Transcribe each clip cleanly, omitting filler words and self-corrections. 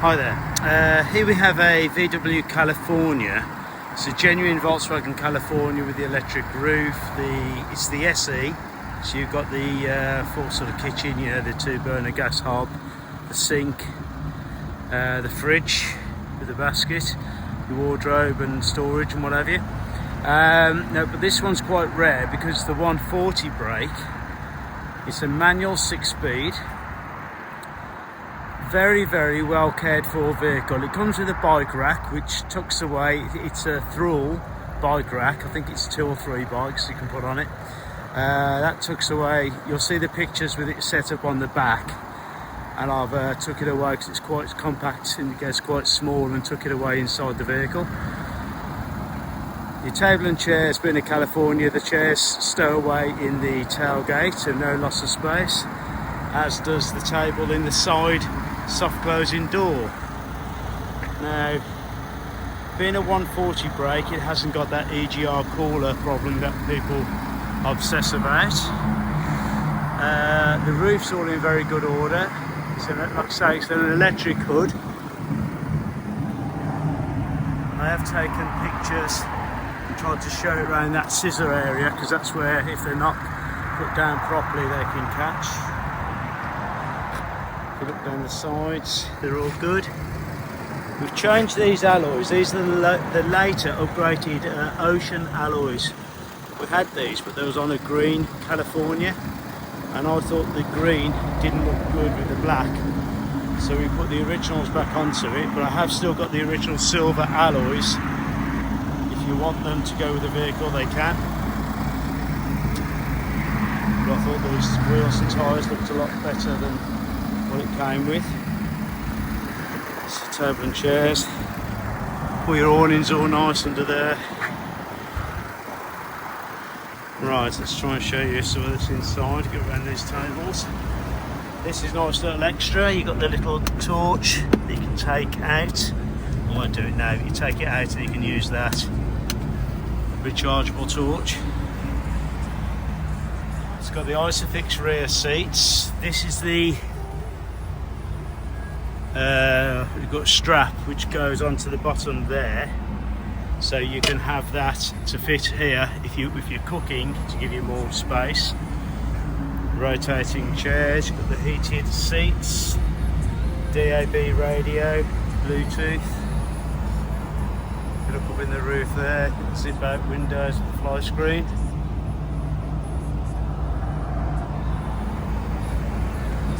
Hi there. Here we have a VW California. It's a genuine Volkswagen California with the electric roof. It's the SE, so you've got the full sort of kitchen, you know, the 2-burner gas hob, the sink, the fridge with the basket, your wardrobe and storage and what have you. No, but this one's quite rare because the 140 brake. It's a manual 6-speed. Very well cared for vehicle. It comes with a bike rack which tucks away. It's a thrall bike rack. I think it's 2 or 3 bikes you can put on it. That tucks away. You'll see the pictures with it set up on the back, and I've took it away because it's quite compact and it gets quite small, and took it away inside the vehicle. Your table and chairs, being a California, the chairs stow away in the tailgate, so no loss of space, as does the table in the side soft closing door. Now, being a 140 brake, it hasn't got that EGR cooler problem that people obsess about. The roof's all in very good order. So, like I say, it's an electric hood. I have taken pictures and tried to show it around that scissor area, because that's where, if they're not put down properly, they can catch. If you look down the sides, they're all good. We've changed these alloys. These are the later upgraded ocean alloys. We had these, but they was on a green California, and I thought the green didn't look good with the black, so we put the originals back onto it. But I have still got the original silver alloys. If you want them to go with the vehicle, they can. But I thought those wheels and tyres looked a lot better than what it came with. It's the table and chairs. All your awnings all nice under there. Right, let's try and show you some of this inside. Go around these tables. This is a nice little extra. You've got the little torch that you can take out. I won't do it now, but you take it out and you can use that rechargeable torch. It's got the Isofix rear seats. This is the we've got a strap which goes onto the bottom there, so you can have that to fit here if you're cooking, to give you more space. Rotating chairs, you've got the heated seats, DAB radio, Bluetooth. You look up in the roof there, zip out windows and fly screen.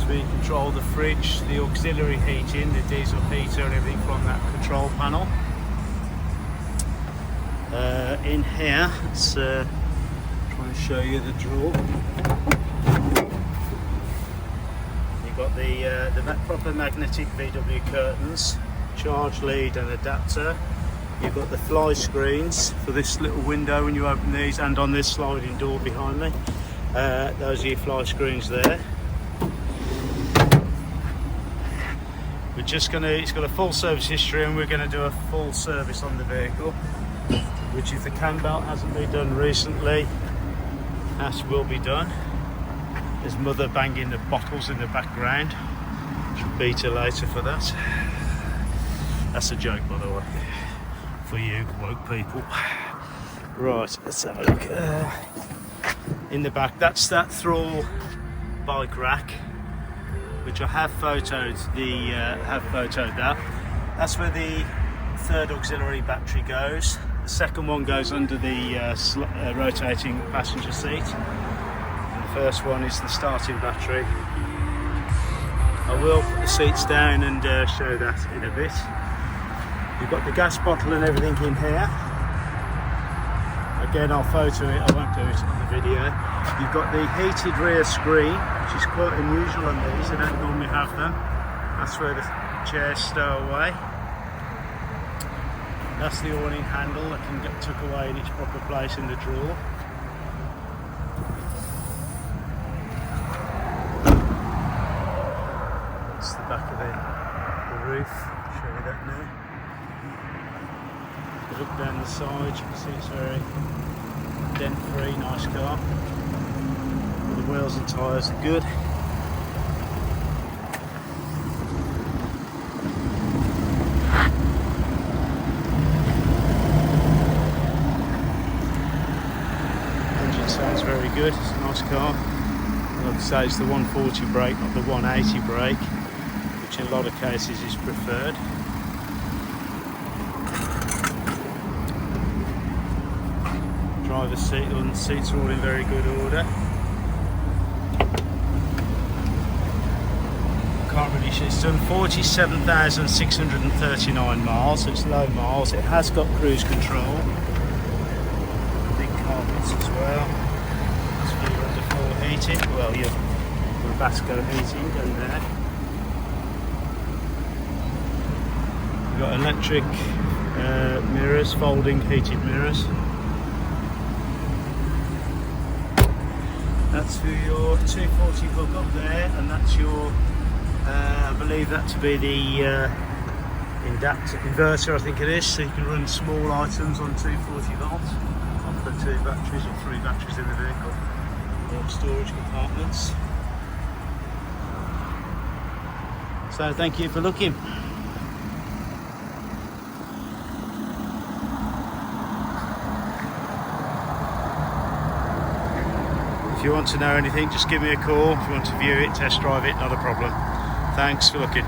We control the fridge, the auxiliary heating, the diesel heater and everything from that control panel. In here, let's try and show you the drawer. You've got the proper magnetic VW curtains, charge lead and adapter. You've got the fly screens for this little window when you open these, and on this sliding door behind me. Those are your fly screens there. It's got a full service history, and we're going to do a full service on the vehicle, which, if the cambelt hasn't been done recently, that will be done. There's mother banging the bottles in the background. Should beat her later for that. That's a joke, by the way, for you woke people. Right, let's have a look. In the back, that's that thrall bike rack, which I have photoed that. That's where the third auxiliary battery goes. The second one goes under the rotating passenger seat. And the first one is the starting battery. I will put the seats down and show that in a bit. You've got the gas bottle and everything in here. Again, I'll photo it, I won't do it on the video. You've got the heated rear screen, which is quite unusual on these. I don't normally have them. That's where the chairs stow away. That's the awning handle that can get tucked away in its proper place in the drawer. That's the back of the roof. I'll show you that now. If you look down the side, you can see it's very dent-free, nice car. The wheels and tyres are good. good. It's a nice car. Like I say, it's the 140 brake, not the 180 brake, which in a lot of cases is preferred. Driver's seat and seats are all in very good order. Can't really show. It's done 47,639 miles, so it's low miles. It has got cruise control. Big carpets as well. So you're underfloor heating. Well, you're Vasco heating down there. You've got electric mirrors, folding heated mirrors. That's for your 240 hook up there, and that's your, I believe that to be the inverter, I think it is, so you can run small items on 240 volts off the 2 batteries or 3 batteries in the vehicle, or storage compartments. So thank you for looking. If you want to know anything, just give me a call. If you want to view it, test drive it, not a problem. Thanks for looking.